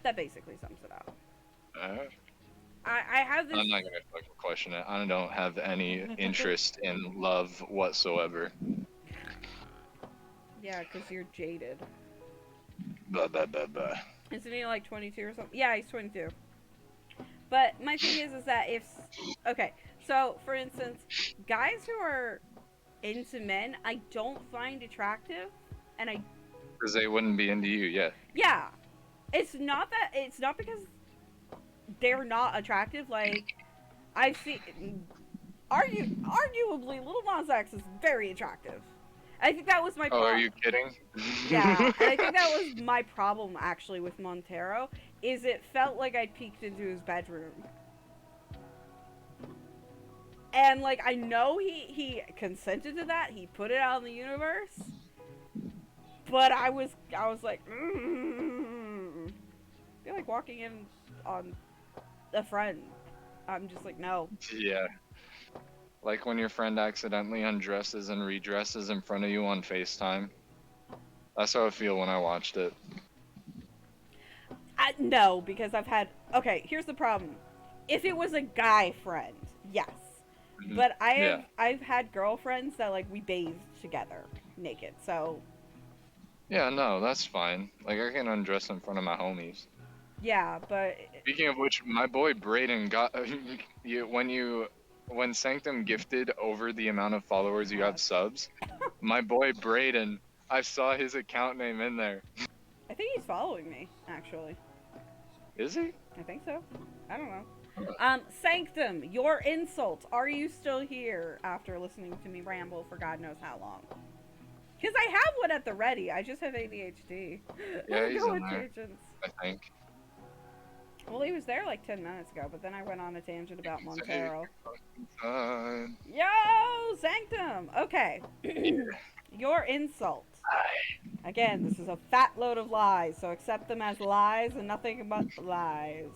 that basically sums it up. Uh, I have this. I'm not gonna fucking question it. I don't have any interest in love whatsoever. Yeah, because you're jaded. Blah blah blah blah. Isn't he like 22 or something? Yeah, he's 22. But my thing is that if. Okay, so for instance, guys who are into men, I don't find attractive. And I. Because they wouldn't be into you, yeah. Yeah. It's not that. It's not because they're not attractive. Like, I've seen. Arguably, Little Nas X is very attractive. I think that was my Oh, are problem. you kidding? Yeah, and I think that was my problem actually with Montero. Is it felt like I peeked into his bedroom, and like I know he consented to that. He put it out in the universe, but I was like, I feel like walking in on a friend. I'm just like, no. Yeah. Like when your friend accidentally undresses and redresses in front of you on FaceTime. That's how I feel when I watched it. No, because I've had. Okay, here's the problem. If it was a guy friend, yes. Mhm. But Yeah. I've had girlfriends that like we bathed together naked. So Yeah, no, that's fine. Like I can undress in front of my homies. yeah, but Speaking of which, my boy Braden got when Sanctum gifted over the amount of followers you have subs. My boy Braden, I saw his account name in there. I think he's following me actually. Is he? I think so. I don't know. Sanctum, your insult. Are you still here after listening to me ramble for God knows how long? Because I have one at the ready. I just have ADHD. Yeah, he's Go in with there. tangents. I think. Well, he was there like 10 minutes ago, but then I went on a tangent about Montero. Time. Yo, Sanctum! Okay. Yeah. Your insult. Again, this is a fat load of lies, so accept them as lies and nothing but lies.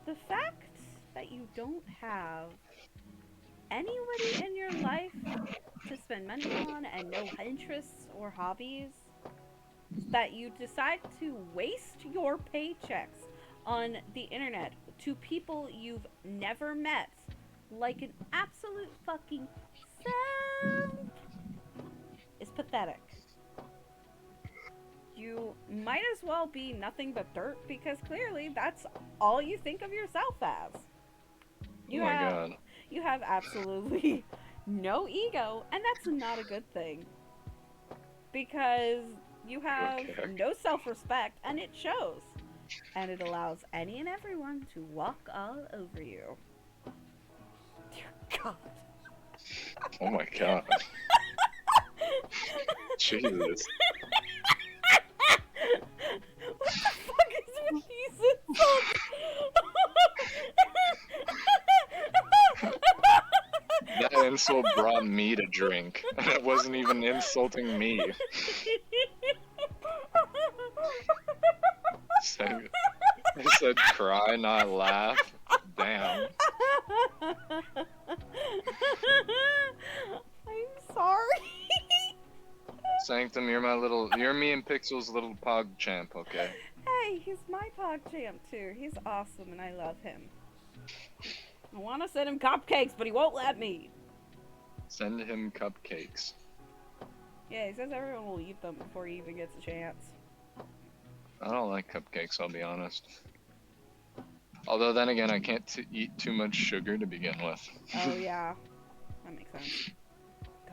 The fact that you don't have anybody in your life to spend money on and no interests or hobbies, that you decide to waste your paychecks on the internet to people you've never met like an absolute fucking simp is pathetic. You might as well be nothing but dirt because clearly that's all you think of yourself as. Oh You my have god. you have absolutely no ego, and that's not a good thing because you have Okay. no self-respect and it shows. And it allows any and everyone to walk all over you. Dear God. Oh my god. Jesus. What the fuck is with these insults? That insult brought me to drink. And it wasn't even insulting me. He said cry, not laugh. Damn. I'm sorry. Sanctum, you're me and Pixel's little pog champ, okay? Hey, he's my PogChamp too. He's awesome and I love him. I want to send him cupcakes, but he won't let me. Send him cupcakes. Yeah, he says everyone will eat them before he even gets a chance. I don't like cupcakes, I'll be honest. Although then again, I can't eat too much sugar to begin with. Oh yeah, that makes sense.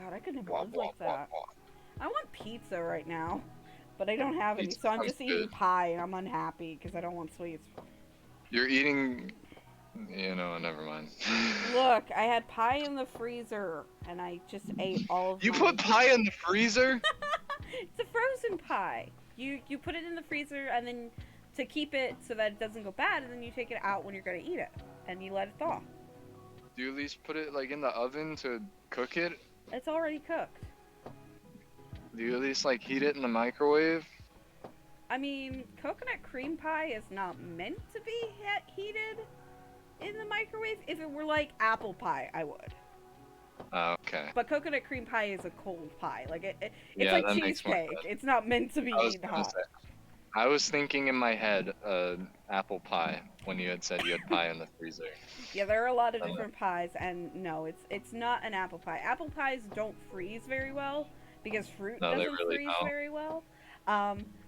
God, I couldn't have lived like that. I want pizza right now, but I don't have any, Pizza so I'm sounds just eating good. pie, and I'm unhappy because I don't want sweets. You're eating... never mind. Look, I had pie in the freezer, and I just ate all of You my... put pie in the freezer? It's a frozen pie. You put it in the freezer, and then to keep it so that it doesn't go bad, and then you take it out when you're gonna eat it, and you let it thaw. Do you at least put it like in the oven to cook it? It's already cooked. Do you at least like heat it in the microwave? I mean, coconut cream pie is not meant to be heated in the microwave. If it were like apple pie, I would. Okay. But coconut cream pie is a cold pie. Like it's Yeah, like that makes more cheesecake. sense. It's not meant to be I was eaten gonna hot. say. I was thinking in my head, apple pie when you had said you had pie in the freezer. Yeah, there are a lot of I'm like, different pies, and no, it's not an apple pie. Apple pies don't freeze very well because fruit no, they doesn't really freeze don't. very well.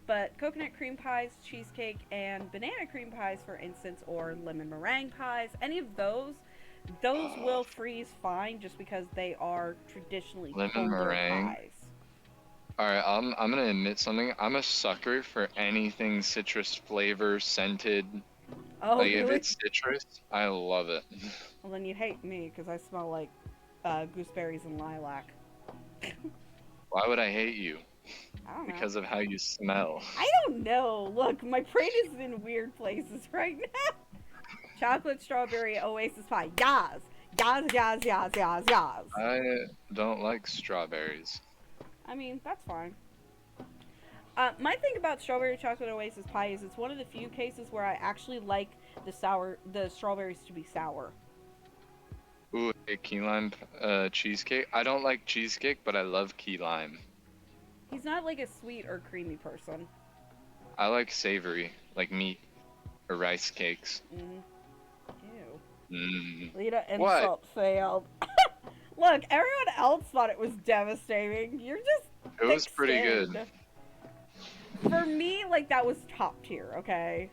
But coconut cream pies, cheesecake, and banana cream pies, for instance, or lemon meringue pies, any of those will freeze fine just because they are traditionally Lemon colder meringue. pies. All right, I'm gonna admit something. I'm a sucker for anything citrus flavor scented. Oh, Like if really? it's citrus, I love it. Well, then you hate me because I smell like gooseberries and lilac. Why would I hate you? I don't know. Because of how you smell. I don't know. Look, my brain is in weird places right now. Chocolate strawberry oasis pie. Yas. Yas, yas, yas, yas, yas. I don't like strawberries. I mean, that's fine. My thing about strawberry chocolate oasis pie is it's one of the few cases where I actually like the strawberries to be sour. Ooh, a key lime cheesecake. I don't like cheesecake, but I love key lime. He's not like a sweet or creamy person. I like savory, like meat or rice cakes. Mm. Ew. Mm. Lita What? insult failed. Look, everyone else thought it was devastating. You're just It was pretty good. thick-skinned. For me, like, that was top tier, okay?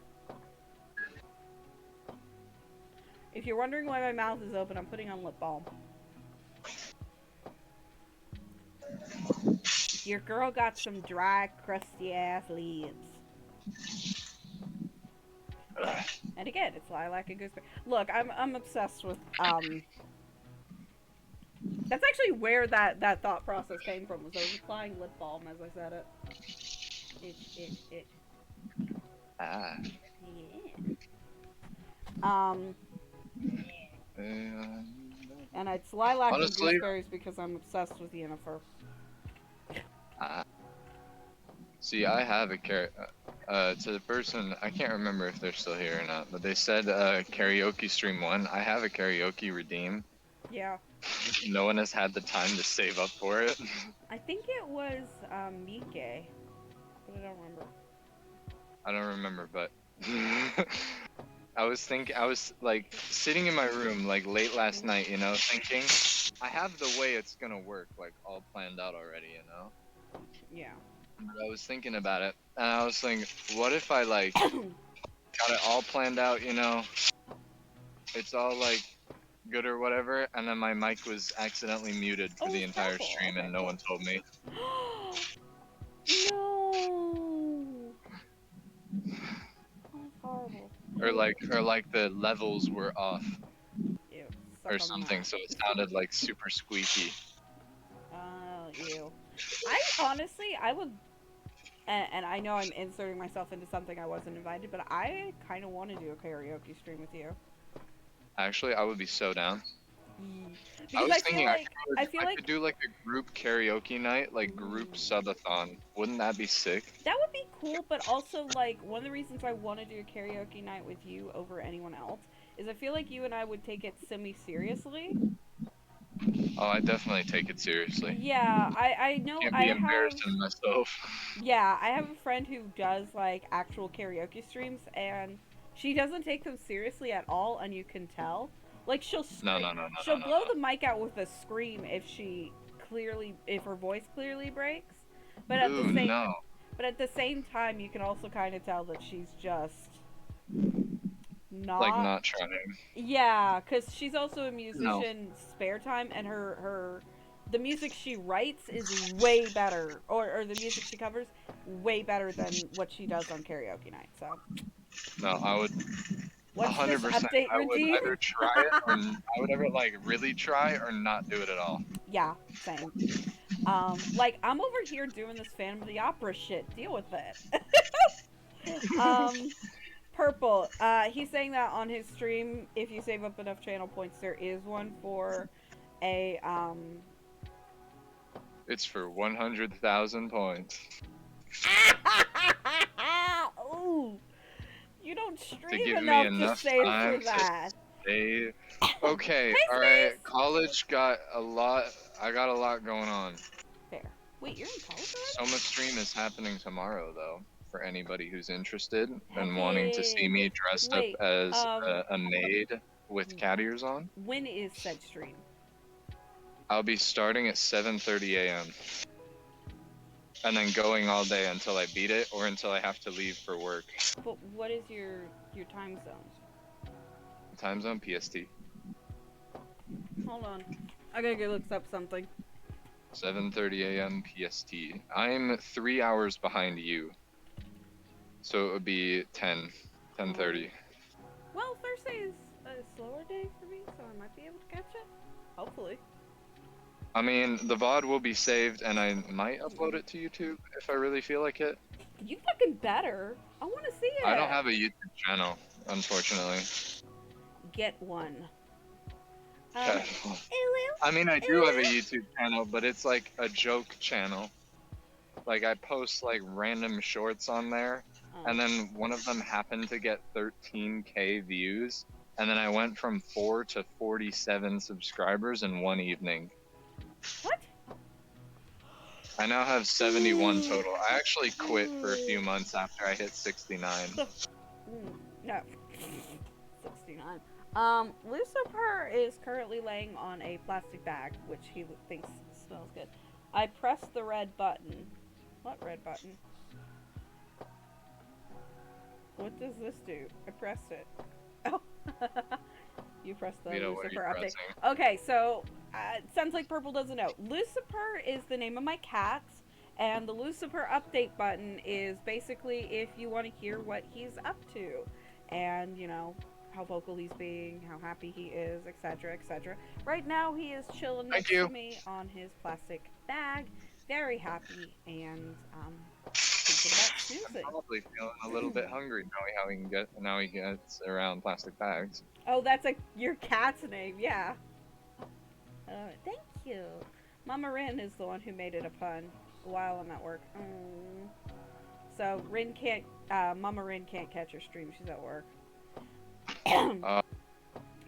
If you're wondering why my mouth is open, I'm putting on lip balm. Your girl got some dry, crusty ass lips. And again, it's lilac and gooseberry. Look, I'm obsessed with That's actually where that thought process came from. Was I was applying lip balm as I said it. Itch. Ah. Yeah. Um, and it's lilac and Honestly, gooseberries because I'm obsessed with Yennefer. see, I have a to the person, I can't remember if they're still here or not, but they said karaoke stream 1. I have a karaoke redeem. Yeah. No one has had the time to save up for it. I think it was Mike, but I don't remember. I don't remember, but I was like sitting in my room like late last night, you know, thinking I have the way it's gonna work like all planned out already, you know. Yeah. But I was thinking about it, and I was thinking, what if I like got it all planned out, you know? It's all like good or whatever, and then my mic was accidentally muted for Oh, the it's entire purple. stream, Okay, and no cool. one told me. No. Oh, that's horrible. Or like the levels were off Ew. or Suck on something, that. so it sounded like super squeaky. Oh, ew. I honestly, I would, and I know I'm inserting myself into something I wasn't invited, but I kind of want to do a karaoke stream with you. Actually, I would be so down. I Because was thinking I feel I like could do like a group karaoke night, like group ooh, subathon. Wouldn't that be sick? that would be cool, but also like one of the reasons I want to do a karaoke night with you over anyone else is I feel like you and I would take it semi seriously. Oh, I definitely take it seriously. Yeah, I know Can't I be have embarrassing myself. yeah, I have a friend who does like actual karaoke streams and she doesn't take them seriously at all and you can tell. Like No, no, no, no, she'll no, no, blow the mic out with a scream if her voice clearly breaks. But no. at the Ooh, same no. but at the same time you can also kind of tell that she's just Like not not trying. yeah, cuz she's also a No. musician spare time and her the music she writes is way better or the music she covers way better than what she does on karaoke night. So, No, I would once this 100%. update I would redeem either try it or I would ever like really try or not do it at all. yeah, same. Like I'm over here doing this Phantom of the Opera shit. Deal with it. um Purple. He's saying that on his stream, if you save up enough channel points, there is one for a It's for 100,000 points Ooh, you don't to stream give me enough to enough save for time to that. save. Okay, Hey, alright. Space! College got a lot. I got a lot going on. Fair. Wait, you're in college already? Soma Stream is happening tomorrow, though, for anybody who's interested and wanting to see Heckin'. me dressed up Wait, as a maid with cat ears on. when is said stream? I'll be starting at 7:30 a.m. and then going all day until I beat it or until I have to leave for work. But what is your time zone? Time zone PST. Hold on. I gotta go look up something. 7:30 a.m. PST. I'm 3 hours behind you. So it would be 10:30. Well, Thursday is a slower day for me, so I might be able to catch it. Hopefully. I mean, the VOD will be saved and I might upload it to YouTube if I really feel like it. You fucking better. I want to see it. I don't have a YouTube channel, unfortunately. Get one. I mean, I do have a YouTube channel, but it's like a joke channel. Like, I post like random shorts on there, and then one of them happened to get 13K views, and then I went from 4 to 47 subscribers in one evening. What? I now have 71 total. I actually quit for a few months after I hit 69. No. 69. Lucifer is currently laying on a plastic bag, which he thinks smells good. I pressed the red button. What red button? What does this do? I pressed it. Oh. You pressed the Lucifer update. Okay, so it sounds like Purple doesn't know. Lucifer is the name of my cat, and the Lucifer update button is basically if you want to hear what he's up to, and you know how vocal he's being, how happy he is, etc., etc. Right now, he is chilling next to me on his plastic bag, very happy and thinking about snoozing. I'm probably feeling a little bit hungry knowing how he gets around plastic bags. Oh, that's like your cat's name, yeah. Thank you. Mama Rin is the one who made it a pun while I'm at work. So Mama Rin can't catch her stream. She's at work.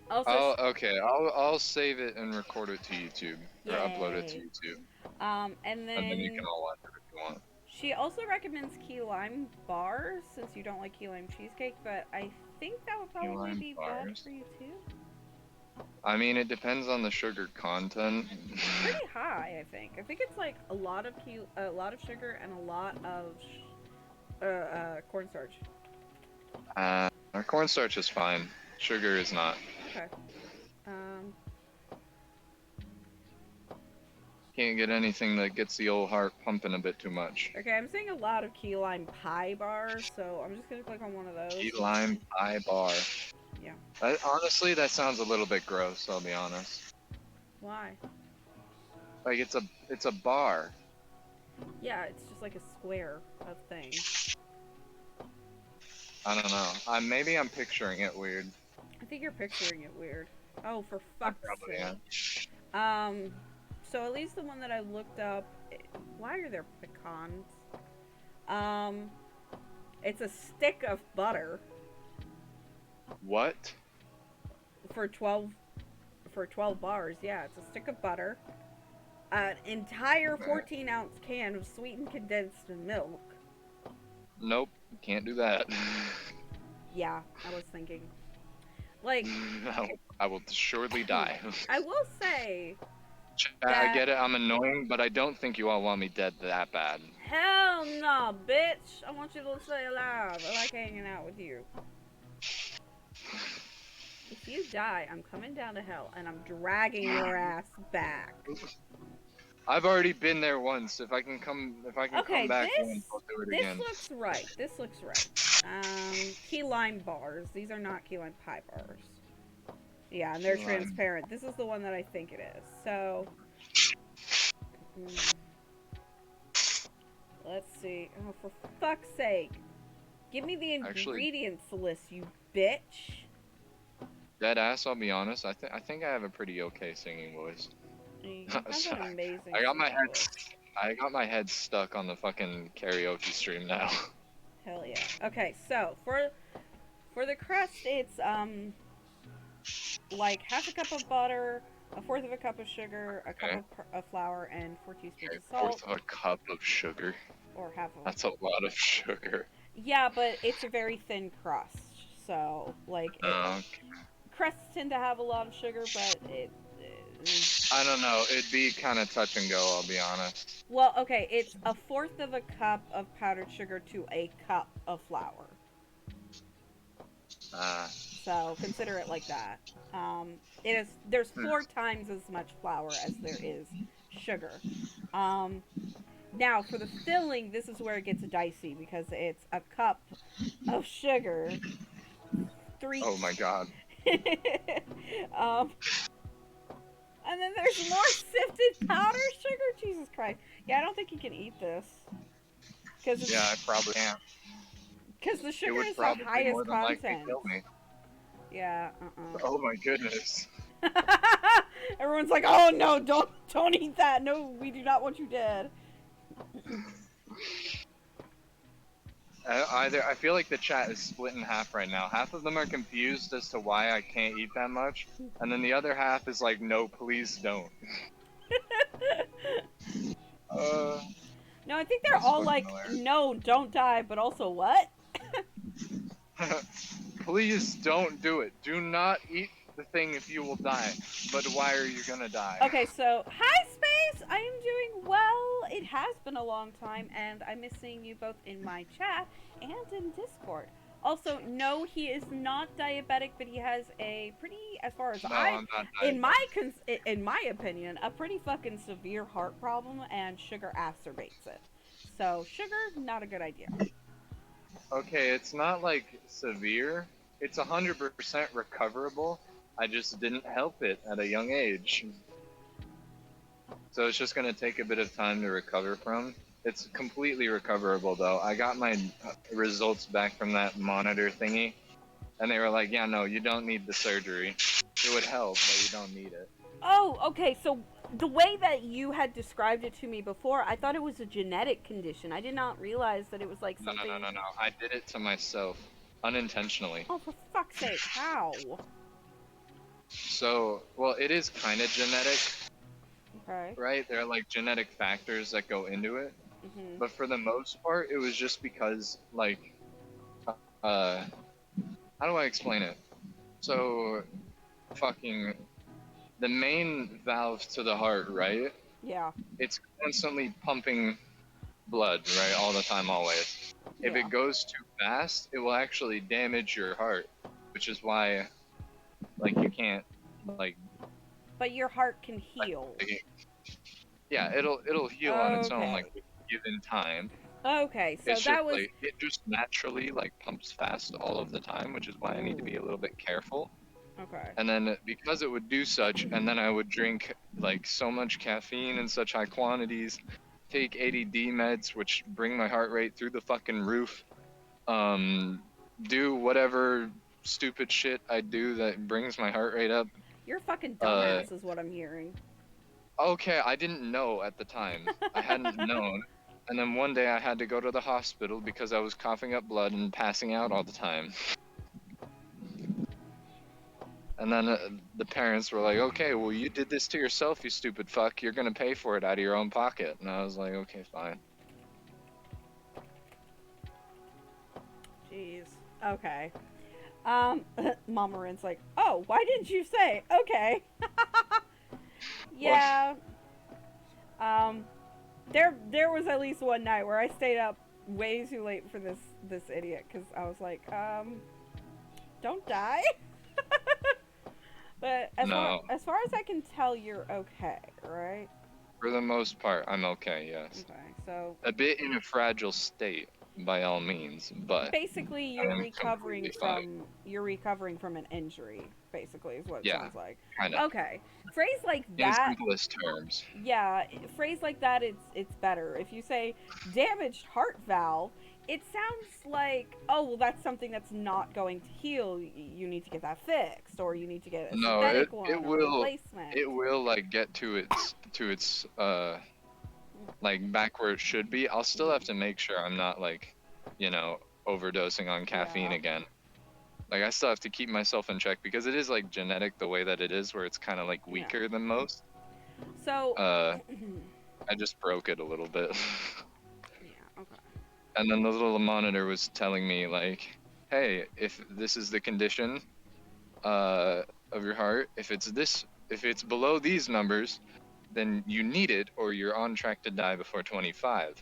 I'll save it and record it to YouTube or upload it to YouTube. And then you can all watch it if you want. She also recommends key lime bars since you don't like key lime cheesecake, but I think that would probably be bad for you too. I mean, it depends on the sugar content. Pretty high, I think. I think it's like a lot of sugar and a lot of cornstarch. Cornstarch is fine. Sugar is not. Okay. Can't get anything that gets the old heart pumping a bit too much. Okay, I'm seeing a lot of key lime pie bars, so I'm just gonna click on one of those. Key lime pie bar. Yeah. Honestly, that sounds a little bit gross. I'll be honest. Why? Like it's a bar. Yeah, it's just like a square of things. I don't know. Maybe I'm picturing it weird. I think you're picturing it weird. Oh, for fuck's sake. Am. So at least the one that I looked up, why are there pecans? It's a stick of butter. What? For 12 bars, yeah, it's a stick of butter. An entire 14-ounce can of sweetened condensed milk. Nope, can't do that. Yeah, I was thinking. Like, I will surely die. I will say, I get it, I'm annoying, but I don't think you all want me dead that bad. Hell no, bitch! I want you to stay alive. I like hanging out with you. If you die, I'm coming down to hell, and I'm dragging your ass back. I've already been there once. If I can come back once, I'll do it again. This looks right. Key lime bars. These are not key lime pie bars. Yeah, and they're transparent. This is the one that I think it is. So, let's see. Oh, for fuck's sake. Give me the ingredients list, you bitch. Dead ass, I'll be honest. I think I have a pretty okay singing voice. That's an amazing I got my head stuck on the fucking karaoke stream now. Hell yeah. Okay, so for the crust, it's like half a cup of butter, a fourth of a cup of sugar, a cup Okay. of flour, and 4 teaspoons Okay. of salt, Fourth of a cup of sugar. or half of. That's a lot of sugar. Yeah, but it's a very thin crust, so like Uh, crusts tend to have a lot of sugar, but it. I don't know. It'd be kind of touch and go. I'll be honest. Well, okay, it's a fourth of a cup of powdered sugar to a cup of flour. Uh, So consider it like that. It is there's hmm. 4 times as much flour as there is sugar. Um, Now for the filling, this is where it gets dicey because it's a cup of sugar, three, Oh my god. um, and then there's more sifted powder sugar. Jesus Christ! Yeah, I don't think you can eat this Yeah, I probably can't. because the It sugar would is the probably more highest than likely content. kill me. Yeah. Oh my goodness. Everyone's like, "Oh no, don't eat that. No, we do not want you dead." I feel like the chat is split in half right now. Half of them are confused as to why I can't eat that much, and then the other half is like, no, please don't. Uh, No, I think they're that's all fucking like, hilarious. "No, don't die," but also what? Please don't do it. Do not eat the thing if you will die. But why are you gonna die? Okay, so hi Space. I am doing well. It has been a long time, and I miss seeing you both in my chat and in Discord. Also, no, he is not diabetic, but he has a pretty, as far as No, I, I'm not in diabetic. in my opinion, a pretty fucking severe heart problem, and sugar acerbates it. So sugar, not a good idea. Okay, it's not like severe. It's 100% recoverable. I just didn't help it at a young age. So it's just gonna take a bit of time to recover from. It's completely recoverable though. I got my results back from that monitor thingy, and they were like, "Yeah, no, you don't need the surgery. It would help, but you don't need it." Oh, okay. So the way that you had described it to me before, I thought it was a genetic condition. I did not realize that it was like No, no, no, something. no, no. I did it to myself, unintentionally. Oh, for fuck's sake! How? So, well, it is kind of genetic, Okay. right? There are like genetic factors that go into it, Mhm. but for the most part, it was just because like, uh, how do I explain it? So, fucking the main valve to the heart, right? Yeah. It's constantly pumping blood, right? All the time, always. If Yeah. it goes too fast, it will actually damage your heart, which is why, like, you can't, like, But your heart can heal. like yeah, it'll heal on its own, like, Okay. given time. Okay. So It's just that was. like it just naturally like pumps fast all of the time, which is why I need to Ooh. be a little bit careful. Okay. And then because it would do such, and then I would drink like so much caffeine in such high quantities, take ADD meds, which bring my heart rate through the fucking roof, do whatever stupid shit I do that brings my heart rate up. You're a fucking Uh, dumbass, is what I'm hearing. okay, I didn't know at the time. I hadn't known. And then one day I had to go to the hospital because I was coughing up blood and passing out all the time. And then the parents were like, okay, well, you did this to yourself, you stupid fuck. You're going to pay for it out of your own pocket. And I was like, okay, fine. Jeez. Okay. Mama Ren's like, oh, why didn't you say? Okay. What? Yeah. Um, there was at least one night where I stayed up way too late for this idiot because I was like, don't die. But No. as far as I can tell, you're okay, right? For the most part, I'm okay, yes. Okay, so A bit in a fragile state, by all means, but basically I am completely fine. you're recovering from an injury. Basically, is what it Yeah, sounds like. kind of. Okay, phrase like In that. simplest terms. Yeah, phrase like that. It's better. If you say damaged heart valve, it sounds like, oh well, that's something that's not going to heal. You need to get that fixed, or you need to get a No, synthetic it one or a will replacement. it will like get to its like back where it should be. I'll still have Mhm. to make sure I'm not like, you know, overdosing on caffeine Yeah. again. Like I still have to keep myself in check because it is like genetic the way that it is, where it's kind of like Yeah. weaker than most. So, I just broke it a little bit. yeah, okay. And then the little monitor was telling me like, hey, if this is the condition of your heart, if it's below these numbers, then you need it or you're on track to die before 25.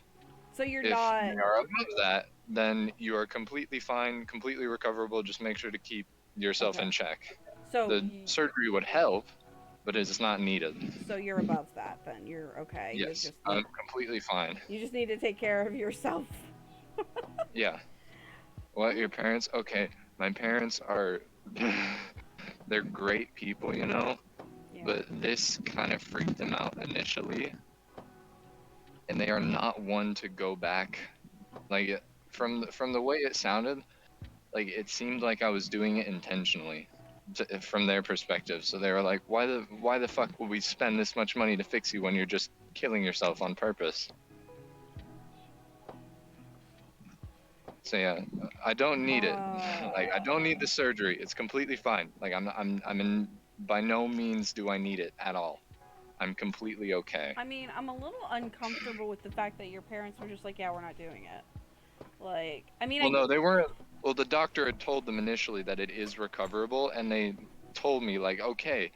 So you're If not. they are above that, then you are completely fine, completely recoverable. Just make sure to keep yourself Okay. in check. So, The surgery would help, but it's not needed. so you're above that then. You're okay. You Yes, just I'm need. completely fine. You just need to take care of yourself. Yeah. What, your parents? Okay, my parents are they're great people, you know, Yeah. but this kind of freaked them out initially, and they are not one to go back. Like from the way it sounded, like it seemed like I was doing it intentionally from their perspective. So they were like, why the fuck would we spend this much money to fix you when you're just killing yourself on purpose? So yeah, I don't need it. Like I don't need the surgery. It's completely fine. Like I'm in by no means do I need it at all. I'm completely okay. I mean, I'm a little uncomfortable with the fact that your parents were just like, yeah, we're not doing it. Like, I mean, Well, no, they weren't. Well, the doctor had told them initially that it is recoverable, and they told me like, okay,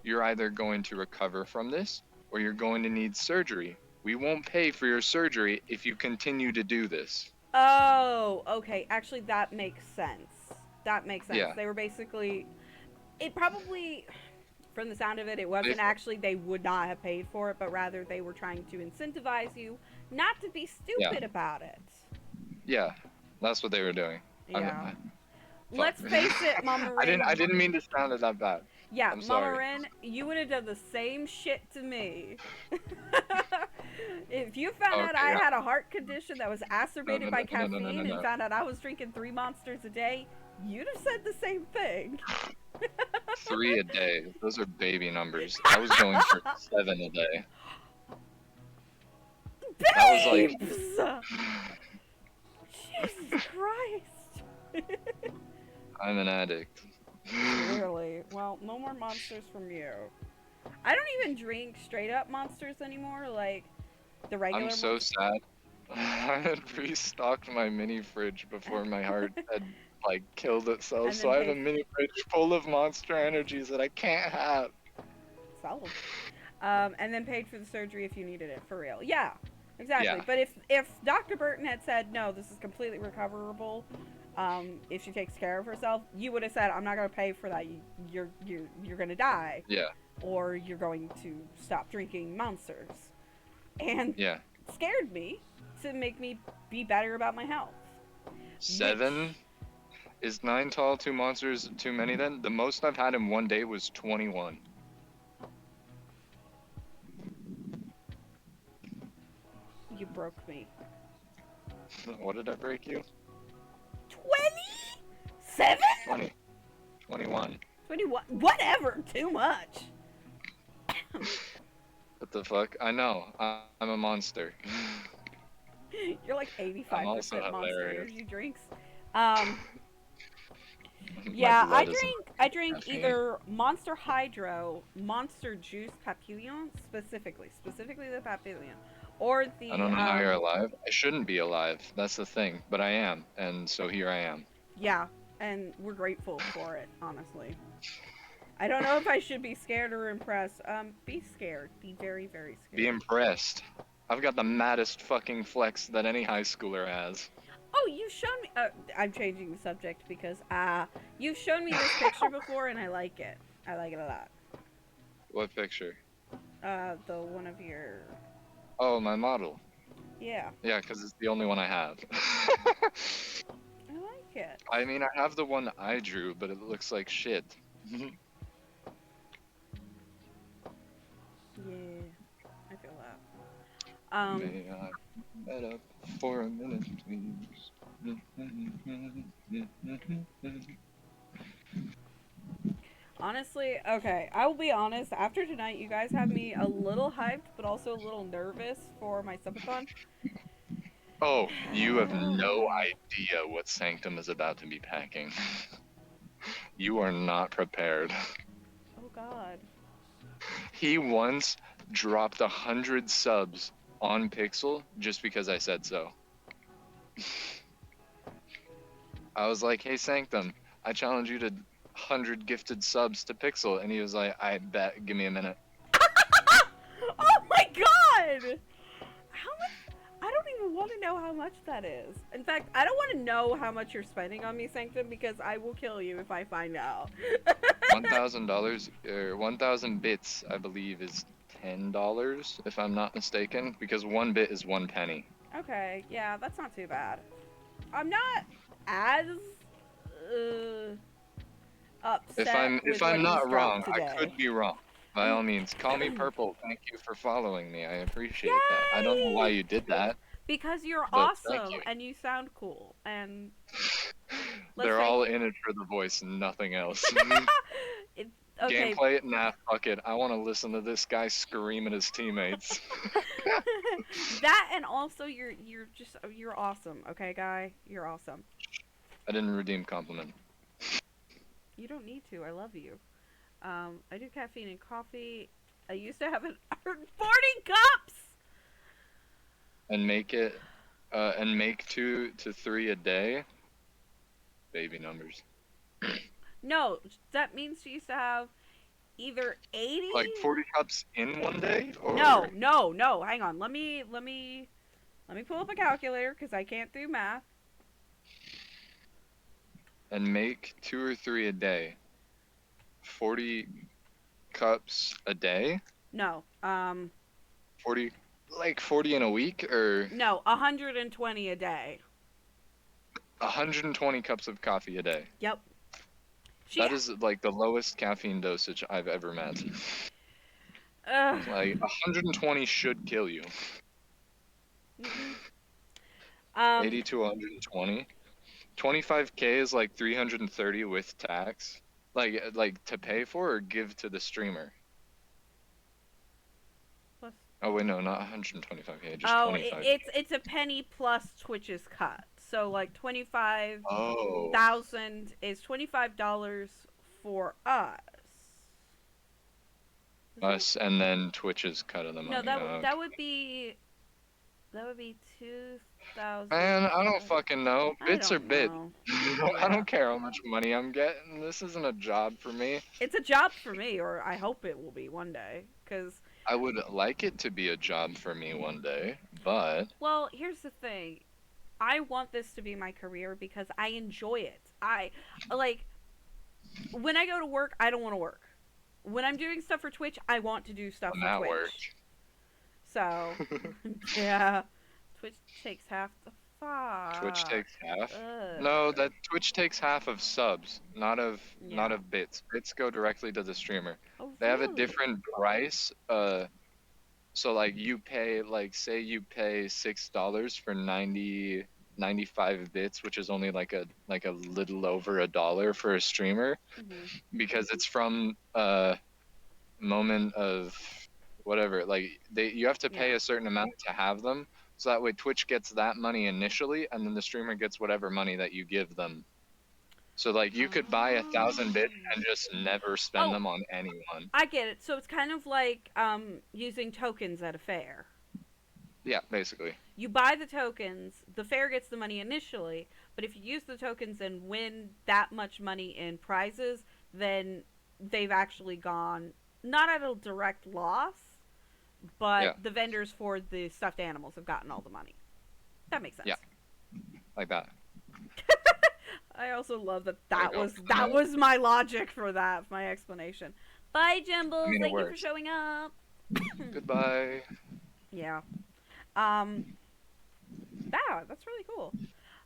you're either going to recover from this or you're going to need surgery. We won't pay for your surgery if you continue to do this. oh, okay. Actually, that makes sense. That makes sense. Yeah. They were basically. It probably, from the sound of it, it They, wasn't actually they would not have paid for it, but rather they were trying to incentivize you not to be yeah. stupid about it. Yeah. That's what they were doing. Yeah. Fuck. Let's face it, Mama Rin. I didn't mean to sound it that bad. Yeah, I'm Mama sorry. Rin, you would have done the same shit to me. If you found out Okay. I had a heart condition that was No, exacerbated no, by no, no, no, no, caffeine no, and no. found out I was drinking 3 monsters a day, you'd have said the same thing. 3 a day. Those are baby numbers. I was going for 7 a day. That was like. Babes! Jesus Christ. I'm an addict. Clearly. Well, no more monsters from you. I don't even drink straight up monsters anymore, like the regular I'm so monsters. sad. I had restocked my mini fridge before my heart had like killed itself, And so then I have a paid mini fridge full of Monster Energies that I can't have. solid. And then paid for the surgery if you needed it for real. Yeah, exactly. Yeah, But if Dr. Burton had said no, this is completely recoverable, if she takes care of herself, you would have said, I'm not gonna pay for that. You're gonna die, yeah, or you're going to stop drinking monsters, and yeah. scared me to make me be better about my health. 7 Which is 9 tall, 2 monsters too many then? The most I've had in one day was 21. you broke me. What did I break you? 27? 20. 21. 21. Whatever. Too much. What the fuck? I know. I'm a monster. You're like I'm also 85% Monster hilarious. Energy drinks. My Yeah, blood isn't I drink caffeine. either Monster Hydro, Monster Juice Papillon, specifically the Papillon, or the I don't know how you're alive. I shouldn't be alive. That's the thing. But I am. And so here I am. yeah, and we're grateful for it, honestly. I don't know if I should be scared or impressed. Be scared. Be very, very scared. Be impressed. I've got the maddest fucking flex that any high schooler has. Oh, you've shown me. I'm changing the subject because you've shown me this picture before, and I like it. I like it a lot. What picture? The one of your. Oh, my model. Yeah, Yeah, because it's the only one I have. I like it. I mean, I have the one I drew, but it looks like shit. Yeah, I feel that. May I get up for a minute, please? Honestly, okay, I will be honest. After tonight, you guys have me a little hyped, but also a little nervous for my subathon. Oh, you have no idea what Sanctum is about to be packing. You are not prepared. Oh God. He once dropped 100 subs on Pixel just because I said so. I was like, hey, Sanctum, I challenge you to 100 gifted subs to Pixel. And he was like, I bet, give me a minute. Oh my God! How much? I don't even want to know how much that is. In fact, I don't want to know how much you're spending on me, Sanctum, because I will kill you if I find out. $1,000 or 1,000 bits, I believe, is $10, if I'm not mistaken, because 1 bit is 1 penny. Okay, yeah, that's not too bad. I'm not as If upset I'm with if what I'm he's not dropped wrong, I today. could be wrong. By all means, call me Purple. Thank you for following me. I appreciate that. I don't know why Yay! you did that, Because you're but thank awesome you. and you sound cool. And let's They're face all in it for the voice and nothing else. it. Okay. Gameplay? Nah, fuck it. I want to listen to this guy scream at his teammates. That and also you're awesome. Okay, guy, you're awesome. I didn't redeem compliment. You don't need to. I love you. I do caffeine and coffee. I used to have it 40 cups. And make it, and make 2 to 3 a day. Baby numbers. No, that means she used to have either 80. Like 40 cups in one day, or No, no, no. Hang on. Let me pull up a calculator because I can't do math. and make 2 or 3 a day. 40 cups a day. No. 40, like 40 in a week, or No. 120 a day. 120 cups of coffee a day. Yep. She. That is like the lowest caffeine dosage I've ever met. Ugh. Like 120 should kill you. Mhm. Um. 80 to 120. 25K is like 330 with tax. Like to pay for or give to the streamer. Plus. Oh wait, no, not 125K, just Oh, 25K. it's a penny plus Twitch's cut. So like 25,000 Oh, is $25 for us. Is it? us and then Twitch's cut of the No, money. Oh, okay. that would be 2,000. Man, I don't fucking know. I Bits are don't bits. know. I Yeah. don't care how much money I'm getting. This isn't a job for me. It's a job for me, or I hope it will be one day. Because, I would like it to be a job for me one day, but well, here's the thing. I want this to be my career because I enjoy it. Like, when I go to work, I don't want to work. When I'm doing stuff for Twitch, I want to do stuff I'm for at work. Twitch. So, yeah. Twitch takes half the Twitch fuck. takes half. No, Ugh. that Twitch takes half of subs, not Yeah. of bits. Bits go directly to the streamer. Oh, They have a really? different price. So like you pay, like say you pay $6 for 95 bits, which is only like a little over $1 for a streamer, Hmm. because it's from moment of whatever. Like you have to pay Yeah. a certain amount to have them, so that way Twitch gets that money initially, and then the streamer gets whatever money that you give them. So like you could buy 1,000 bits and just never spend Oh, them on anyone. I get it. So it's kind of like using tokens at a fair. Yeah, basically. You buy the tokens, the fair gets the money initially, but if you use the tokens and win that much money in prizes, then they've actually gone not at a direct loss, but Yeah, the vendors for the stuffed animals have gotten all the money. That makes yeah, sense. like that. I also love that There you that go. was my logic for that, my explanation. Bye, I Jimbles. mean, it Thank you for works. showing up. Goodbye. Yeah. Um. That's really cool.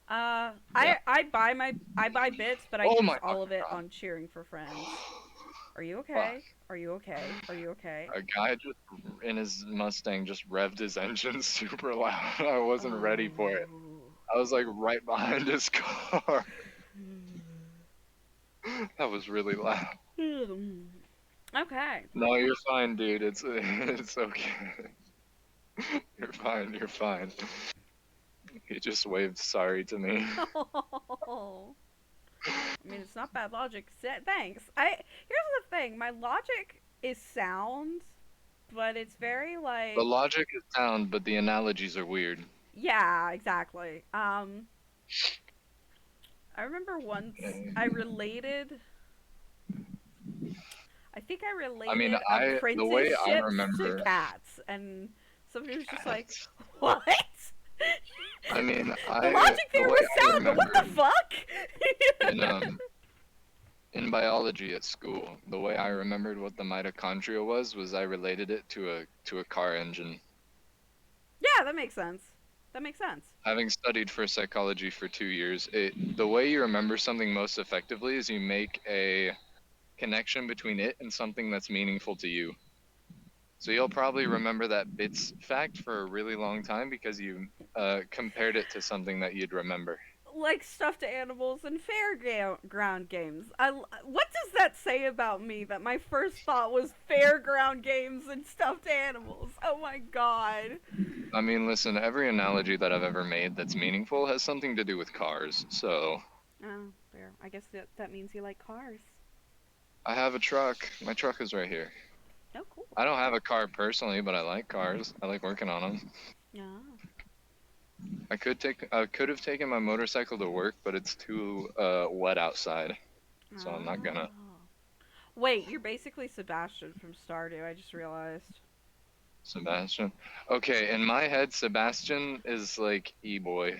Yeah. I buy bits, but I Oh use my all of fucking it god. on cheering for friends. Are you Fuck. okay? Are you okay? Are you okay? A guy just in his Mustang just revved his engine super loud. I wasn't ready for it. Oh. I was like right behind his car. That was really loud. Okay. No, you're fine, dude. It's okay. You're fine. You're fine. He just waved sorry to me. Oh. I mean, it's not bad logic. Thanks. Here's the thing. My logic is sound, but it's very The like, logic is sound, but the analogies are weird. yeah, exactly. I remember once I related. I think I I mean, related the way I apprenticeships to remember, cats, and somebody was just like, cats. "What?" I mean, The logic the there way was I sound, but what the remembered fuck? in in biology at school, the way I remembered what the mitochondria was I related it to a car engine. Yeah, that makes sense. That makes sense. Having studied for psychology for 2 years, the way you remember something most effectively is you make a connection between it and something that's meaningful to you. So you'll probably remember that bits fact for a really long time because you compared it to something that you'd remember. Like stuffed animals and fairground games. What does that say about me that my first thought was fairground games and stuffed animals? Oh my god. I mean, listen, every analogy that I've ever made that's meaningful has something to do with cars. So Oh, fair. I guess that means you like cars. I have a truck. My truck is right here. Oh, cool. I don't have a car personally, but I like cars. I like working on them. Yeah. I could have taken my motorcycle to work, but it's too wet outside, so I'm not gonna. Oh. Wait, you're basically Sebastian from Stardew. I just realized. Sebastian. Okay, in my head, Sebastian is like e-boy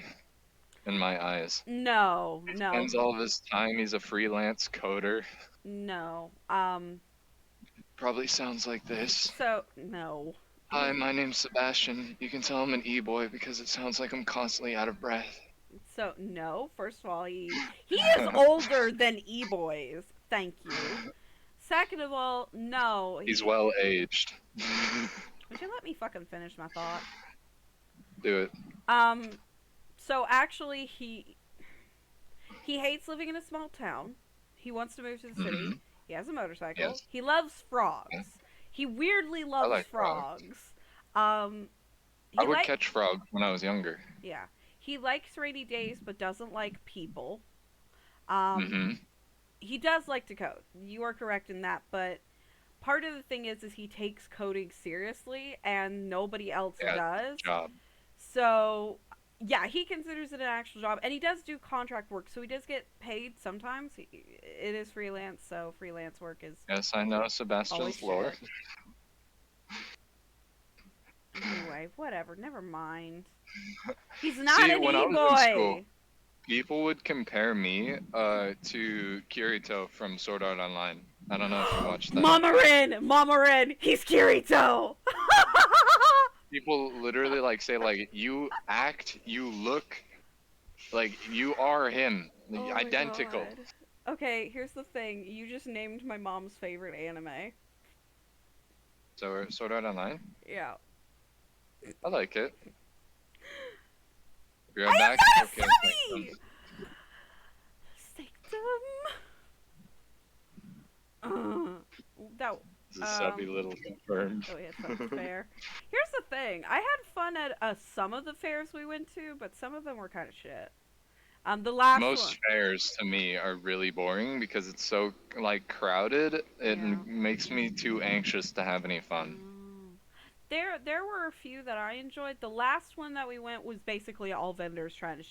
in my eyes. No, He no, spends all of his time. He's a freelance coder. no. Probably sounds like this. So no. Hi, my name's Sebastian. You can tell I'm an e-boy because it sounds like I'm constantly out of breath. So no. First of all, he is older than e-boys. Thank you. Second of all, no. He's He. well aged. Would you let me fucking finish my thought? Do it. Um. So actually, he hates living in a small town. He wants to move to the Hmm. city. He has a motorcycle. Yes. He loves Yeah. frogs. He weirdly I loves like frogs. frogs. Um, I he would like catch frogs when I was younger. yeah. He likes rainy days but doesn't like people. Um, Hmm. he does like to code. You are correct in that, but part of the thing is he takes coding seriously and nobody else Yeah, it's a does. job. So yeah, he considers it an actual job, and he does do contract work, so he does get paid sometimes. It is freelance, so freelance work is Yes, I know always Sebastian's lore. shit. Anyway, whatever. Never mind. He's not See, an when I e was in school, boy. people would compare me to Kirito from Sword Art Online. I don't know if you watched that. Mama Ren, he's Kirito. People literally like say like you act, you look like you are him, Oh my identical. god. Okay, here's the thing. You just named my mom's favorite anime. So Sword Art Online, Yeah. I like it. Be I right am back. not a Okay, here it subby! comes. Sanctum. That This is subby little confirmed. Oh yeah, that's fair. Here's the thing. I had fun at some of the fairs we went to, but some of them were kind of shit. The last one. Most fairs to me are really boring because it's so like crowded. It Yeah. makes me too anxious to have any fun. Oh. There were a few that I enjoyed. The last one that we went was basically all vendors trying to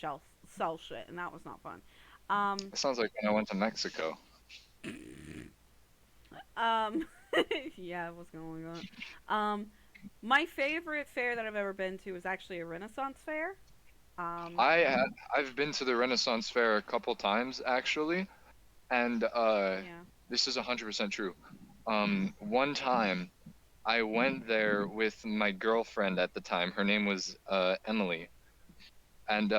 sell shit, and that was not fun. Um, It sounds like when I went to Mexico. um, yeah, what's going on? My favorite fair that I've ever been to was actually a Renaissance fair. Um, I've been to the Renaissance Fair a couple times actually, and yeah, this is 100% true. One time I went there with my girlfriend at the time. Her name was Emily, and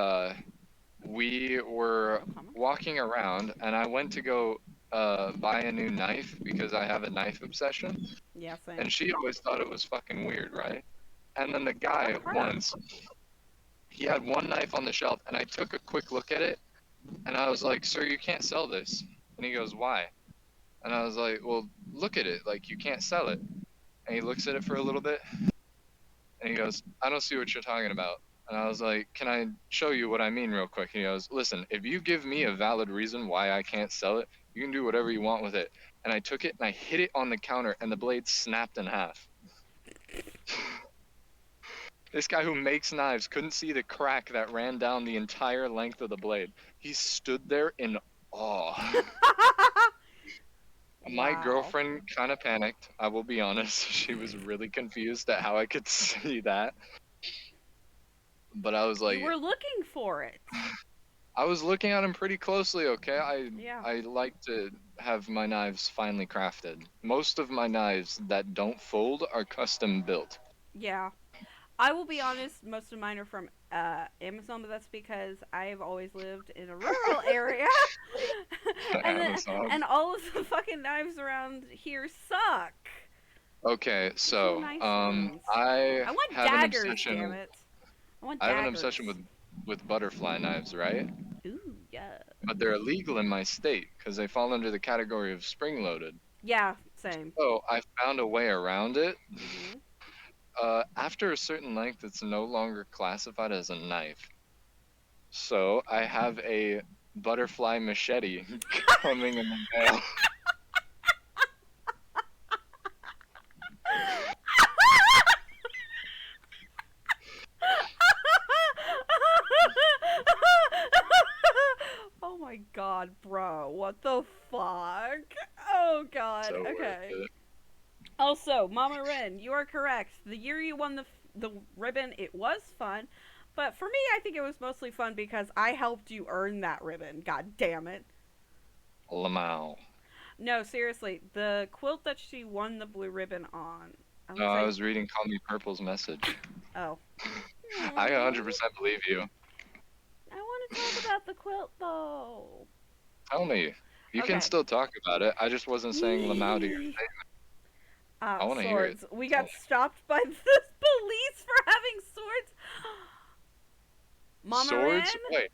we were no comment. walking around, and I went to go buy a new knife because I have a knife obsession, Yeah, same. and she always thought it was fucking weird, right? And then the guy Good for her. once he had one knife on the shelf, and I took a quick look at it, and I was like, "Sir, you can't sell this." And he goes, "Why?" And I was like, "Well, look at it. Like you can't sell it." And he looks at it for a little bit, and he goes, "I don't see what you're talking about." And I was like, "Can I show you what I mean real quick?" And he goes, "Listen, if you give me a valid reason why I can't sell it, you can do whatever you want with it." And I took it and I hit it on the counter, and the blade snapped in half. This guy who makes knives couldn't see the crack that ran down the entire length of the blade. He stood there in awe. My Wow. girlfriend kind of panicked, I will be honest. She was really confused at how I could see that. But I was You like, were looking for it. I was looking at him pretty closely, okay? Yeah. I like to have my knives finely crafted. Most of my knives that don't fold are custom built. Yeah. I will be honest, most of mine are from Amazon, but that's because I've always lived in a rural area. and the, Amazon. and all of the fucking knives around here suck. Okay, There's no so nice ones. I I want have an daggers, damn obsession. it. I want I have an daggers. obsession with butterfly knives, right? Ooh, yeah. But they're illegal in my state because they fall under the category of spring loaded. Yeah, same. So I found a way around it. Hmm. After a certain length, it's no longer classified as a knife. So I have a butterfly machete coming in the mail. Oh my god, bro. What the fuck? Oh god. So worth Okay. it. Also, Mama Ren, you are correct. The year you won the ribbon, it was fun. But for me, I think it was mostly fun because I helped you earn that ribbon. God damn it. Lamau. No, seriously, the quilt that she won the blue ribbon on. At No, least I I. was reading Call Me Purple's message. Oh. I Hmm. 100% believe you. I want to talk about the quilt though. Tell me. You can Okay. still talk about it. I just wasn't saying Lamau to your face. I want to hear it. Swords. We Tell got me. stopped by the police for having swords. Mama Swords? Ren? Wait.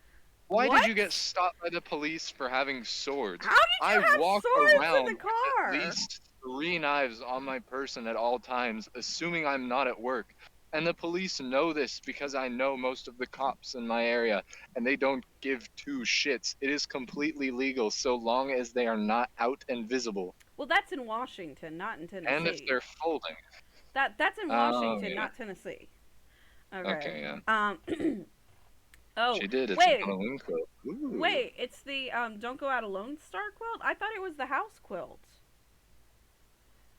Why did What? you get stopped by the police for having swords? How did I you have walk swords in around the with at car? least 3 knives on my person at all times, assuming I'm not at work. And the police know this because I know most of the cops in my area, and they don't give two shits. It is completely legal so long as they are not out and visible. Well, that's in Washington, not in And if Tennessee. they're folding. That's in Oh, Washington, yeah. not Tennessee. Okay. Okay, yeah. Oh, She did. It's a wait. Halloween quilt. Ooh. Wait, it's the Don't Go Out Alone Star quilt? I thought it was the house quilt.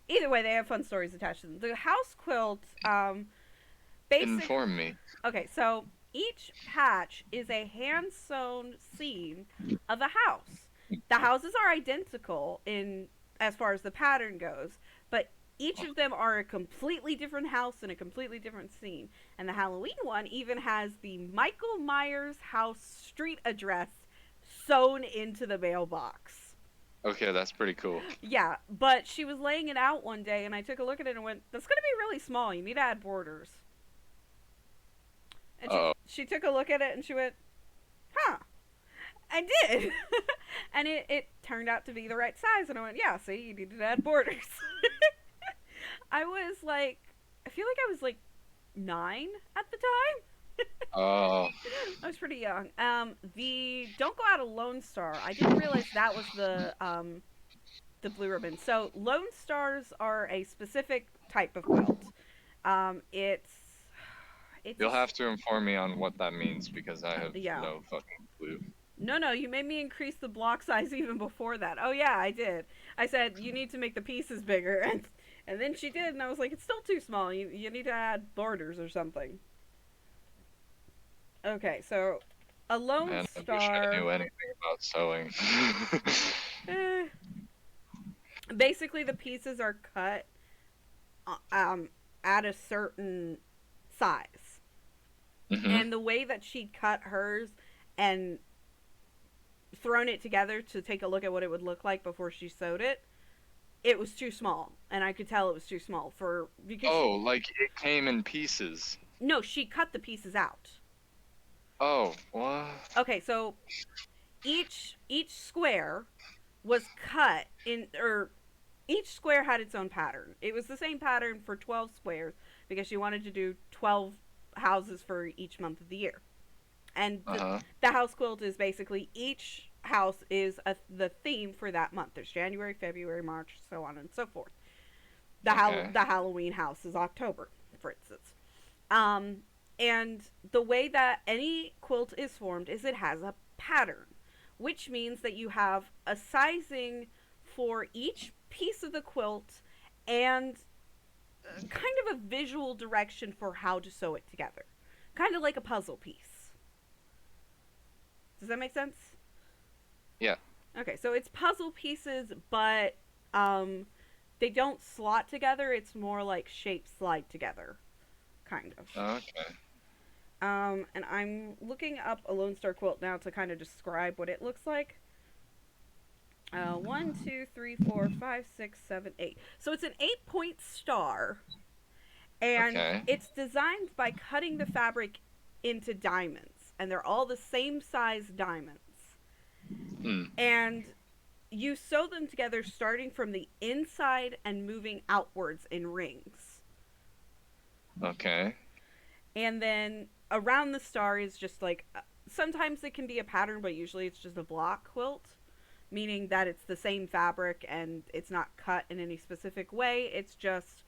Either way, they have fun stories attached to them. The house quilt basic Inform me. Okay, so each patch is a hand sewn scene of a house. The houses are identical in as far as the pattern goes, but each of them are a completely different house and a completely different scene. And the Halloween one even has the Michael Myers house street address sewn into the mailbox. Okay, that's pretty cool. Yeah, but she was laying it out one day and I took a look at it and went, "That's going to be really small. You need to add borders." And Oh, she took a look at it and she went, "Huh." I did. And it turned out to be the right size. And I went, "Yeah, see, you needed to add borders." I was like, I feel like I was like 9 at the time. oh, I was pretty young. The Don't Go Out Alone Star, I didn't realize that was the blue ribbon. So Lone Stars are a specific type of quilt. It's it's a you'll have to inform me on what that means because I have yeah. no fucking clue. No, no, you made me increase the block size even before that. Oh yeah, I did. I said you need to make the pieces bigger, and then she did, and I was like, it's still too small. You need to add borders or something. Okay, so a Lone Man, I wish I Star. knew anything about sewing. Eh, basically, the pieces are cut at a certain size, Hmm. and the way that she cut hers and thrown it together to take a look at what it would look like before she sewed it, it was too small, and I could tell it was too small for because Oh, like it came in pieces. no, she cut the pieces out. Oh, what? Okay, so each square was cut in or each square had its own pattern. It was the same pattern for 12 squares because she wanted to do 12 houses for each month of the year. And Uh-huh. the house quilt is basically each house is the theme for that month. There's January, February, March, so on and so forth. Okay. The Halloween house is October, for instance. Um, and the way that any quilt is formed is it has a pattern, which means that you have a sizing for each piece of the quilt and kind of a visual direction for how to sew it together. Kind of like a puzzle piece. Does that make sense? Yeah. Okay, so it's puzzle pieces, but um, they don't slot together. It's more like shapes slide together, kind of. Okay. And I'm looking up a Lone Star quilt now to kind of describe what it looks like. One, two, three, four, five, six, seven, eight. So it's an 8-point star, and Okay. it's designed by cutting the fabric into diamonds, and they're all the same size diamonds. Hmm. And you sew them together starting from the inside and moving outwards in rings. Okay. And then around the star is just like sometimes it can be a pattern, but usually it's just a block quilt, meaning that it's the same fabric and it's not cut in any specific way. It's just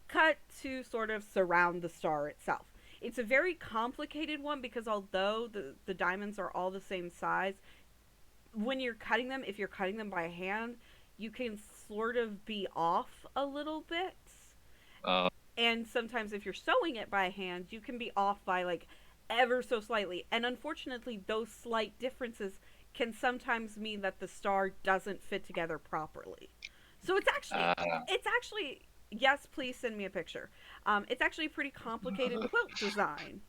cut to sort of surround the star itself. It's a very complicated one because although the diamonds are all the same size, when you're cutting them, if you're cutting them by hand, you can sort of be off a little bit. Uh, And sometimes if you're sewing it by hand, you can be off by like ever so slightly. And unfortunately, those slight differences can sometimes mean that the star doesn't fit together properly. So uh, it's actually, yes, please send me a picture. It's actually a pretty complicated quilt design.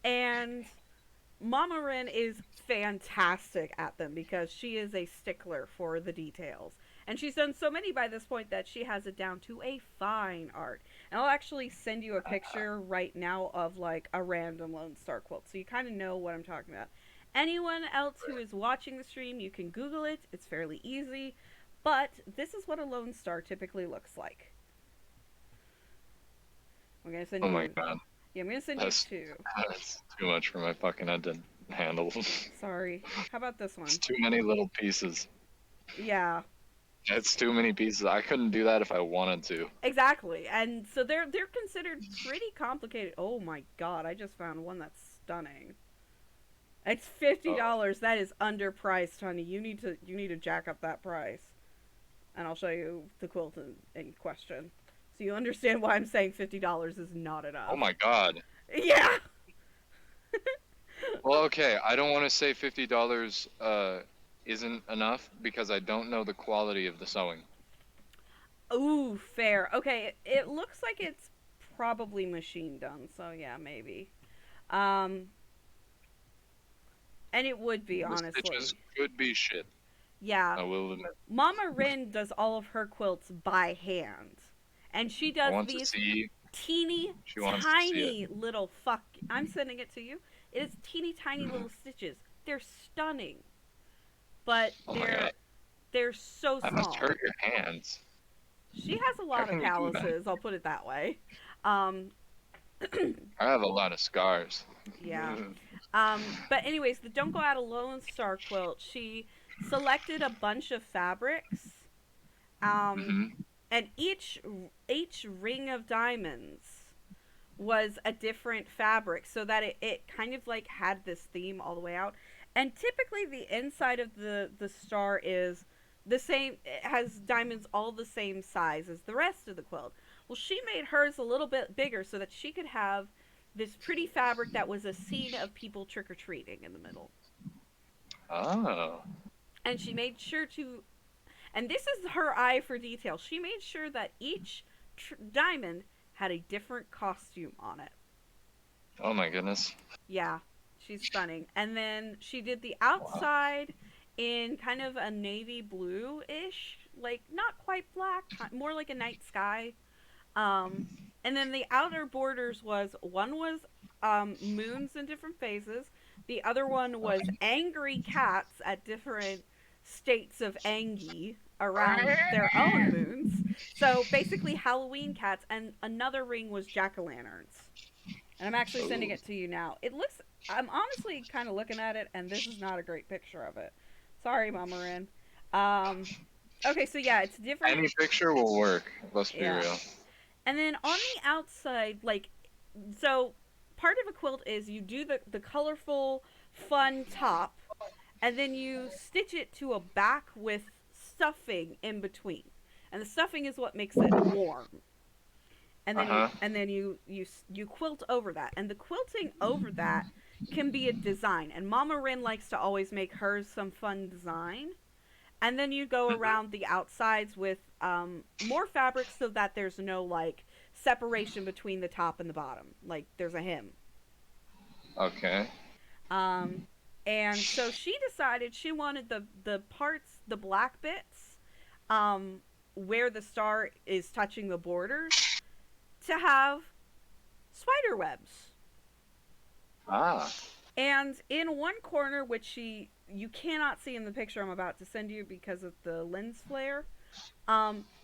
And Mama Rin is fantastic at them because she is a stickler for the details. And she's done so many by this point that she has it down to a fine art. And I'll actually send you a picture right now of like a random Lone Star quilt so you kind of know what I'm talking about. Anyone else who is watching the stream, you can Google it. It's fairly easy. But this is what a Lone Star typically looks like. I'm going to send oh my you. god. Yeah, I'm going to send you That's two. that's too much for my fucking head to handle. Sorry. How about this It's one? too many little pieces. Yeah, It's too many pieces. I couldn't do that if I wanted to. exactly. And so they're considered pretty complicated. Oh my god, I just found one that's stunning. It's Oh, $50. That is underpriced, honey. You need to jack up that price. And I'll show you the quilt in question. So you understand why I'm saying $50 is not oh enough. my god. Yeah. Well, okay. I don't want to say $50 isn't enough because I don't know the quality of the sewing. Ooh, fair. Okay, it looks like it's probably machine done. So yeah, maybe. Um and it would be The stitches honestly. could be shit. Yeah. I will admit. Mama Rin does all of her quilts by hand. And she I does want to these see. teeny She wants to see it. tiny little fuck. I'm sending it to you. It is teeny tiny little stitches. They're stunning, but Oh my god. they're so That must small. hurt your hands. She has a How lot of can you do that? calluses. I'll put it that way. Um, I have a lot of scars. yeah. But anyways, the Don't Go Out Alone Star quilt. She selected a bunch of fabrics. Um, Mm-hmm. and each ring of diamonds was a different fabric so that it kind of like had this theme all the way out. And typically the inside of the star is the same, it has diamonds all the same size as the rest of the quilt. Well, she made hers a little bit bigger so that she could have this pretty fabric that was a scene of people trick-or-treating in the middle. Oh. And she made sure to, and this is her eye for detail, she made sure that each diamond had a different costume on it. Oh my goodness. Yeah, she's stunning. And then she did the Wow. outside in kind of a navy blue ish, like not quite black, more like a night sky. Um, and then the outer borders was one was moons in different phases, the other one was angry cats at different states of angy around their own moons. So basically Halloween cats, and another ring was jack o' lanterns. And I'm actually sending Ooh. it to you now. It looks. I'm honestly kind of looking at it, and this is not a great picture of it. Sorry, Mama Rin. Um, okay, so yeah, it's different. Any picture will work. Let's be Yeah. real. And then on the outside, like, so part of a quilt is you do the colorful, fun top, and then you stitch it to a back with stuffing in between. And the stuffing is what makes it warm. And Uh then you huh. and then you quilt over that. And the quilting over that can be a design. And Mama Rin likes to always make hers some fun design. And then you go around the outsides with more fabric so that there's no like separation between the top and the bottom, like there's a hem. Okay. um, and so she decided she wanted the parts, the black bits, um, where the star is touching the borders, to have spider webs. Ah. And in one corner, which she you cannot see in the picture I'm about to send you because of the lens flare,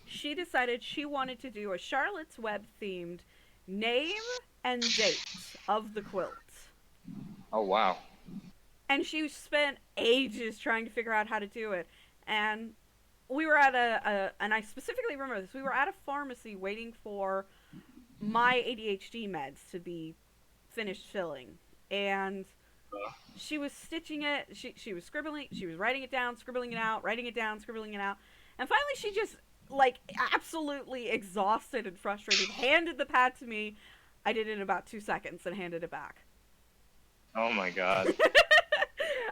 she decided she wanted to do a Charlotte's Web themed name and date of the quilt. Oh wow. And she spent ages trying to figure out how to do it. And we were at and I specifically remember this, we were at a pharmacy waiting for my ADHD meds to be finished filling. And she was stitching it, she was scribbling, she was writing it down, scribbling it out, writing it down, scribbling it out. And finally she just, like, absolutely exhausted and frustrated, handed the pad to me. I did it in about 2 seconds and handed it back. Oh my god.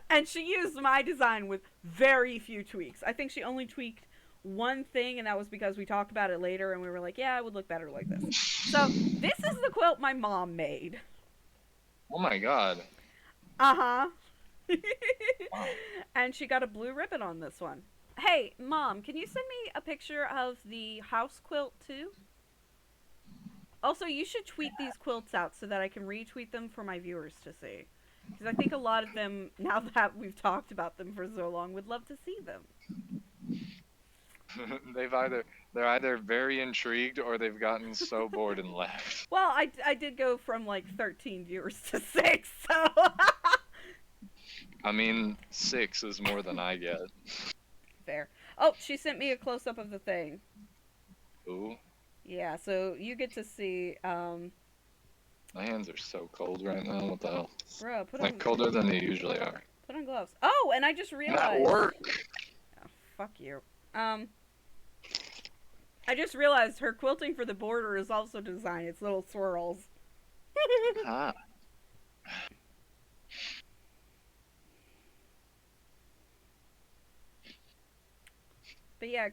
And she used my design with very few tweaks. I think she only tweaked one thing, and that was because we talked about it later and we were like, yeah, it would look better like this. So this is the quilt my mom made. Oh my god. Uh huh. Wow. And she got a blue ribbon on this one. Hey, Mom, can you send me a picture of the house quilt too? Also, you should tweet these quilts out so that I can retweet them for my viewers to see. Because I think a lot of them, now that we've talked about them for so long, would love to see them. They're either very intrigued or they've gotten so bored and left. Well, I did go from like 13 viewers to 6, so. I mean, 6 is more than I get. Fair. Oh, she sent me a close up of the thing. Ooh. Yeah, so you get to see, My hands are so cold right now. What the hell? bro, Like colder than they usually are. put on gloves. Oh, and I just I'm at realized. work. Oh, fuck you. Um, I just realized her quilting for the border is also designed. It's little swirls. Ah. But yeah,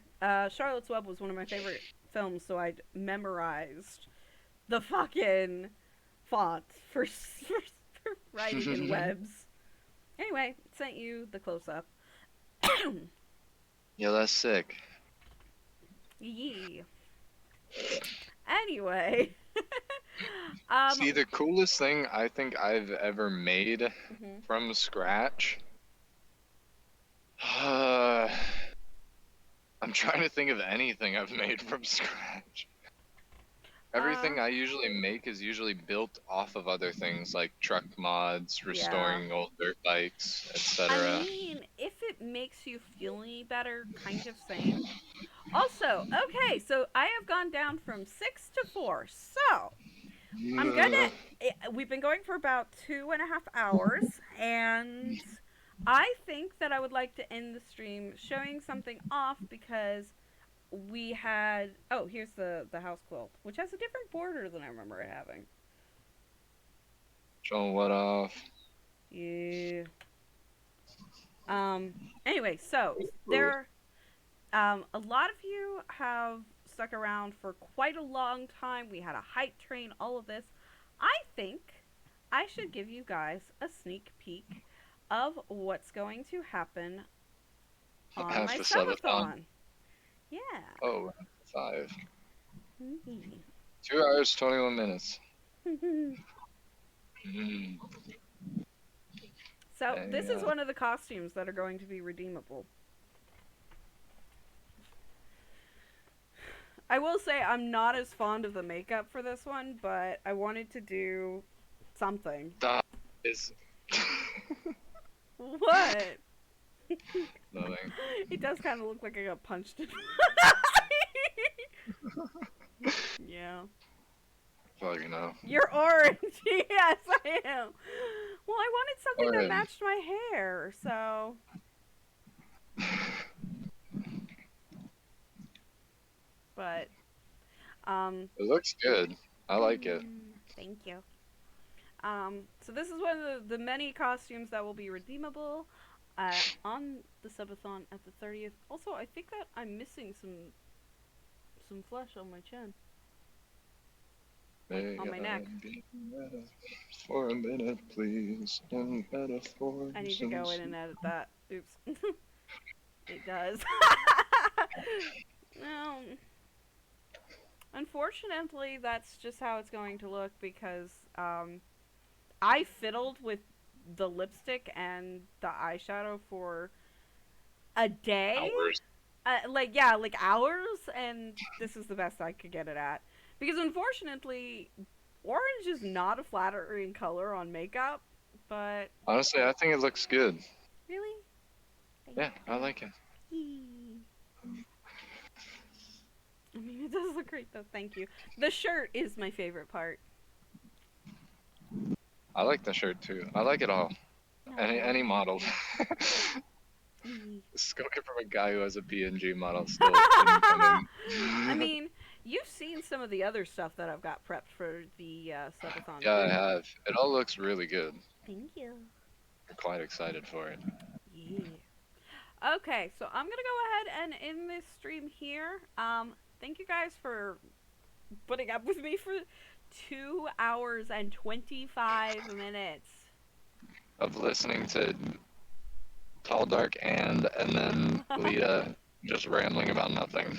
Charlotte's Web was one of my favorite films, so I memorized the fucking font for writing in webs. Anyway, sent you the close up. Yeah, that's sick. Yee. Anyway. See, the coolest thing I think I've ever made Mhm. from scratch. I'm trying to think of anything I've made from scratch. Uh, Everything I usually make is usually built off of other things like truck mods, yeah. restoring old dirt bikes, I etc. mean, if it makes you feel any better, kind of same. Also, okay, so I have gone down from 6 to 4. So I'm gonna. We've been going for about 2.5 hours, and I think that I would like to end the stream showing something off because we had. Oh, here's the house quilt, which has a different border than I remember it having. Showing what off? Yeah. Anyway, so Ooh. there. A lot of you have stuck around for quite a long time. We had a hype train, all of this. I think I should give you guys a sneak peek of what's going to happen on Half my the subathon. subathon. Yeah. Oh, 5. 2 hours, 21 minutes. Mm. So this Hey, is one of the costumes that are going to be redeemable. I will say I'm not as fond of the makeup for this one, but I wanted to do something. That is What? nothing. It does kind of look like I got punched. Yeah. Fuck, you know. You're orange. Yes, I am. Well, I wanted something that Alright. matched my hair, so. But, It looks good. I like it. thank you. So this is one of the many costumes that will be redeemable on the subathon at the 30th. Also, I think that I'm missing some flesh on my chin, like May on my I neck. be for a minute, please, in I metaphors need to and go in and edit that. Oops. It does. No. Unfortunately, that's just how it's going to look because I fiddled with the lipstick and the eyeshadow for a day. hours. Like hours, and this is the best I could get it at. Because unfortunately, orange is not a flattering color on makeup, but Honestly, I think it looks good. really? Thank Yeah, I like it. you. I mean, it does look great though, thank you. The shirt is my favorite part. I like the shirt too. I like it all. Any model. Spoken from a guy who has a PNG model still incoming. I mean, you've seen some of the other stuff that I've got prepped for the subathon Yeah, I too. have. It all looks really good. Thank you. I'm quite excited for it. Yeah. Okay, so I'm gonna go ahead and end this stream here. Thank you guys for putting up with me for 2 hours and 25 minutes. Of listening to Tall, Dark, and then Leah just rambling about nothing.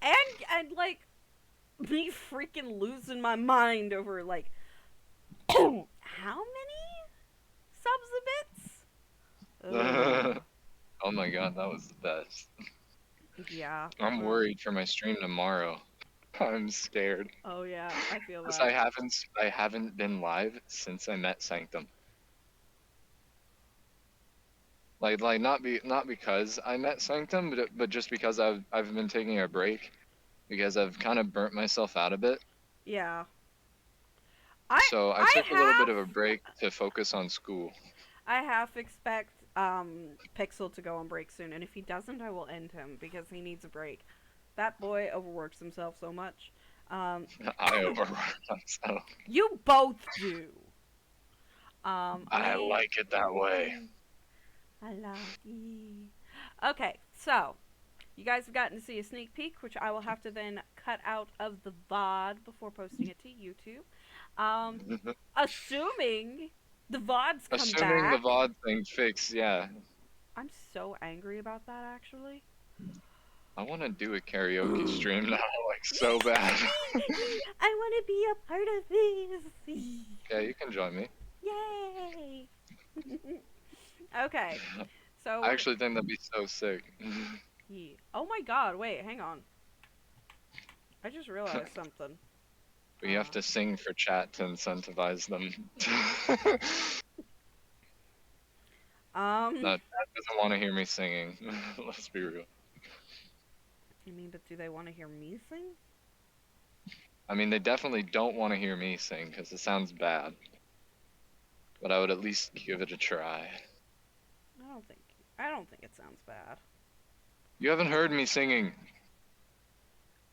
and like me freaking losing my mind over like how many subs a bits? Oh my god, that was the best. Yeah. I'm worried for my stream tomorrow. I'm scared. Oh yeah, I feel 'Cause that. I haven't been live since I met Sanctum. Like not because I met Sanctum, but just because I've been taking a break because I've kind of burnt myself out a bit. Yeah. So I I took a little bit have of a break to focus on school. I half expect Pixel to go on break soon, and if he doesn't, I will end him because he needs a break. That boy overworks himself so much. I overwork myself. You both do. I like it that way. I like it. Okay, so you guys have gotten to see a sneak peek, which I will have to then cut out of the VOD before posting it to YouTube. Assuming the VODs come Assuming back. the VOD thing fixed, yeah. I'm so angry about that, actually. I want to do a karaoke stream now, like so bad. I want to be a part of this. Yeah, you can join me. Yay! Okay, so I actually think that'd be so sick. yeah. Oh my god! Wait, hang on. I just realized something. We have to sing for chat to incentivize them. No, chat doesn't want to hear me singing. Let's be real. I mean, but do they want to hear me sing? I mean, they definitely don't want to hear me sing because it sounds bad. But I would at least give it a try. I don't think it sounds bad. You haven't heard me singing.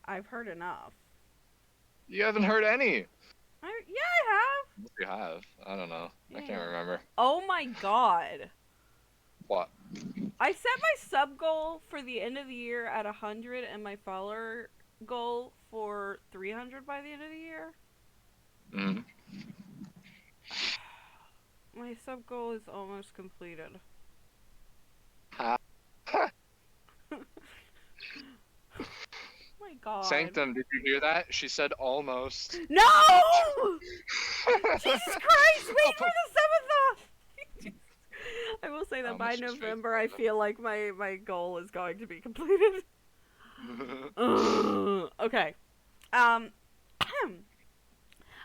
I've heard enough. You haven't heard any. Yeah, I have. If you have, I don't know. I Yeah. can't remember. Oh my god. What? I set my sub goal for the end of the year at 100 and my follower goal for 300 by the end of the year. Mm. My sub goal is almost completed. My god. Sanctum, did you hear that? She said almost. No! Jesus Christ, wait for the subathon! I will say that by November, I feel like my goal is going to be completed. Okay.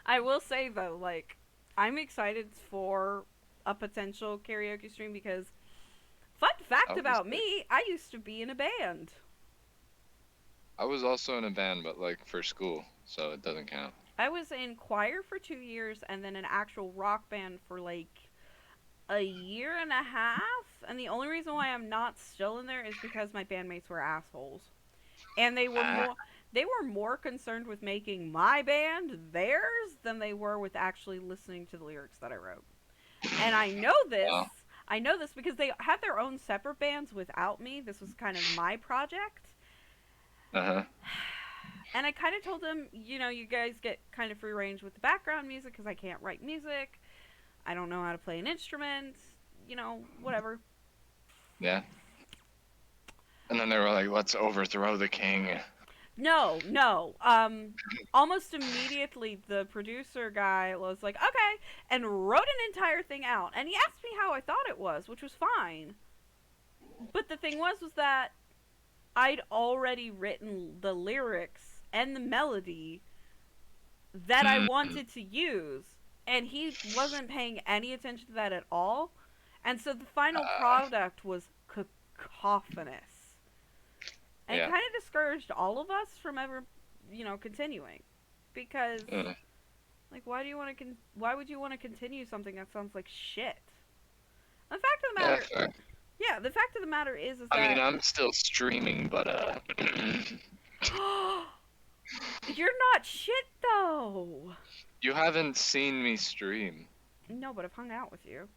I will say though, like, I'm excited for a potential karaoke stream because, fun fact about Obviously. me, I used to be in a band. I was also in a band, but like for school, so it doesn't count. I was in choir for 2 years and then an actual rock band for like a year and a half. And the only reason why I'm not still in there is because my bandmates were assholes. And Ah, they were more concerned with making my band theirs than they were with actually listening to the lyrics that I wrote. And well, I know this because they had their own separate bands without me. This was kind of my project. uh-huh. And I kind of told them, you know, you guys get kind of free range with the background music because I can't write music. I don't know how to play an instrument, you know, whatever. Yeah. And then they were like, let's overthrow the king. No, no. Almost immediately, the producer guy was like, okay, and wrote an entire thing out. And he asked me how I thought it was, which was fine. But the thing was that I'd already written the lyrics and the melody that I Mm, wanted to use. And he wasn't paying any attention to that at all. And so the final uh, product was cacophonous. And yeah. kind of discouraged all of us from ever, you know, continuing. Because, Uh, like, why would you want to continue something that sounds like shit? The fact of the yeah, matter, fair. yeah, the fact of the matter is I mean, that I'm still streaming, but you're not shit though. you haven't seen me stream. No, but I've hung out with you.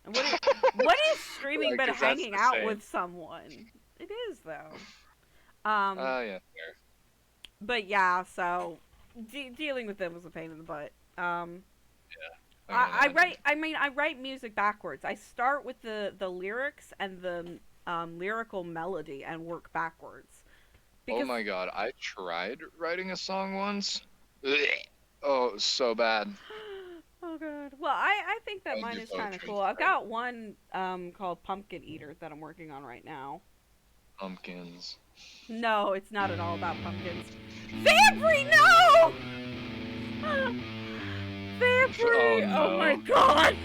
And what is streaming Like, but 'cause that's hanging the out same. with someone? It is though. Um, Yeah, but yeah, so dealing with them was a pain in the butt. I can I imagine. write. I mean, I write music backwards. I start with the lyrics and the lyrical melody and work backwards Oh because my god, I tried writing a song once. Blech. Oh, it was so bad. oh god. Well, I think I that don't mine do is kind of poetry cool. I've instead. got one called Pumpkin Eater that I'm working on right now. Pumpkins. No, it's not at all about pumpkins. Vampry, no! Oh Vampry! Oh my no, god!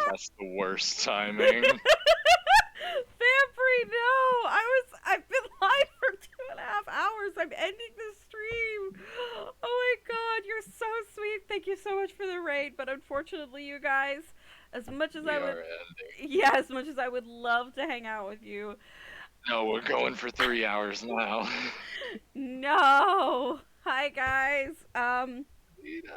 that's the worst timing. Vampry, no! I've been live for 2.5 hours. I'm ending the stream. Oh my god, you're so sweet. Thank you so much for the raid. But unfortunately, you guys, as much as We I would, are ending. yeah, as much as I would love to hang out with you, No, we're going for 3 hours now. no. Hi guys. Lita.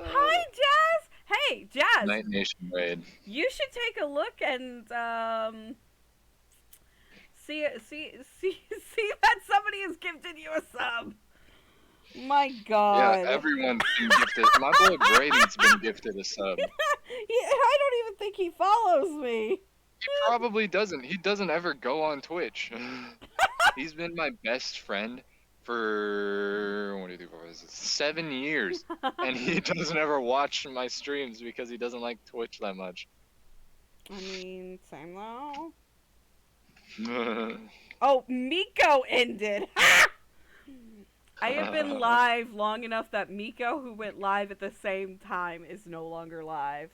Hi Jazz. Hey Jazz, Night Nation raid. you should take a look and see that somebody has gifted you a sub. My Yeah, god. everyone's been gifted. My boy Braden's been gifted a sub. I don't even think he follows me. He probably doesn't. He doesn't ever go on Twitch. He's been my best friend for 7 years, and he doesn't ever watch my streams because he doesn't like Twitch that much. I mean, same though. Oh, Miko ended. I have been live long enough that Miko, who went live at the same time, is no longer live.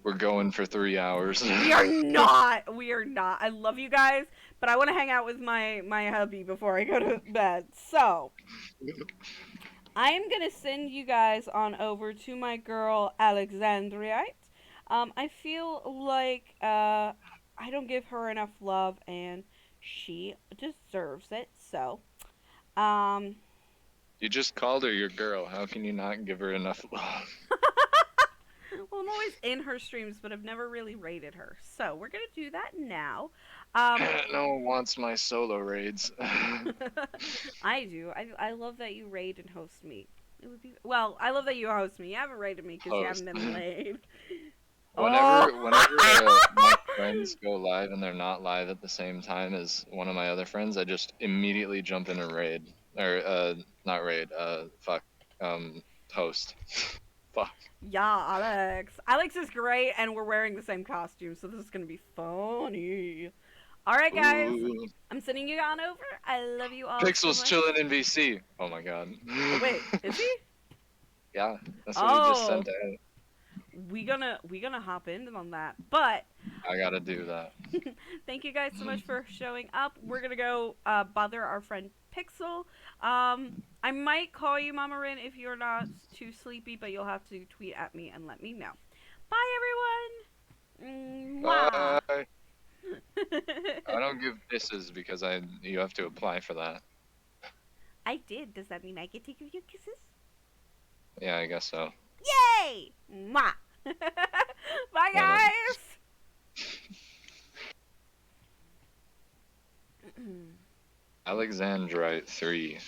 We're going for 3 hours. We are not. We are not. I love you guys, but I want to hang out with my hubby before I go to bed. So I am gonna send you guys on over to my girl Alexandriite. I feel like I don't give her enough love, and she deserves it. So, um, You just called her your girl. How can you not give her enough love? well, I'm always in her streams, but I've never really rated her. So we're gonna do that now. No one wants my solo raids. I do. I love that you raid and host me. It would be well. I love that you host me. You haven't raided me because you haven't Host. been laid. Oh. Whenever my friends go live and they're not live at the same time as one of my other friends, I just immediately jump in a raid or not raid. Fuck. Host. Fuck. Yeah, Alex. Alex is great, and we're wearing the same costume, so this is gonna be funny. All right, guys. Ooh. I'm sending you on over. I love you all so Pixel's much. chilling in VC. Oh my god. Oh, wait, is he? Yeah, that's what he just Oh, sent out. we gonna hop in on that. But I gotta do that. thank you guys so much for showing up. We're gonna go bother our friend Pixel. I might call you Mama Rin if you're not too sleepy, but you'll have to tweet at me and let me know. Bye everyone. Mwah. Bye. I don't give kisses because you have to apply for that. I did. Does that mean I get to give you kisses? Yeah, I guess so. Yay! Mwah. Bye Yeah, guys. Alexandrite 3.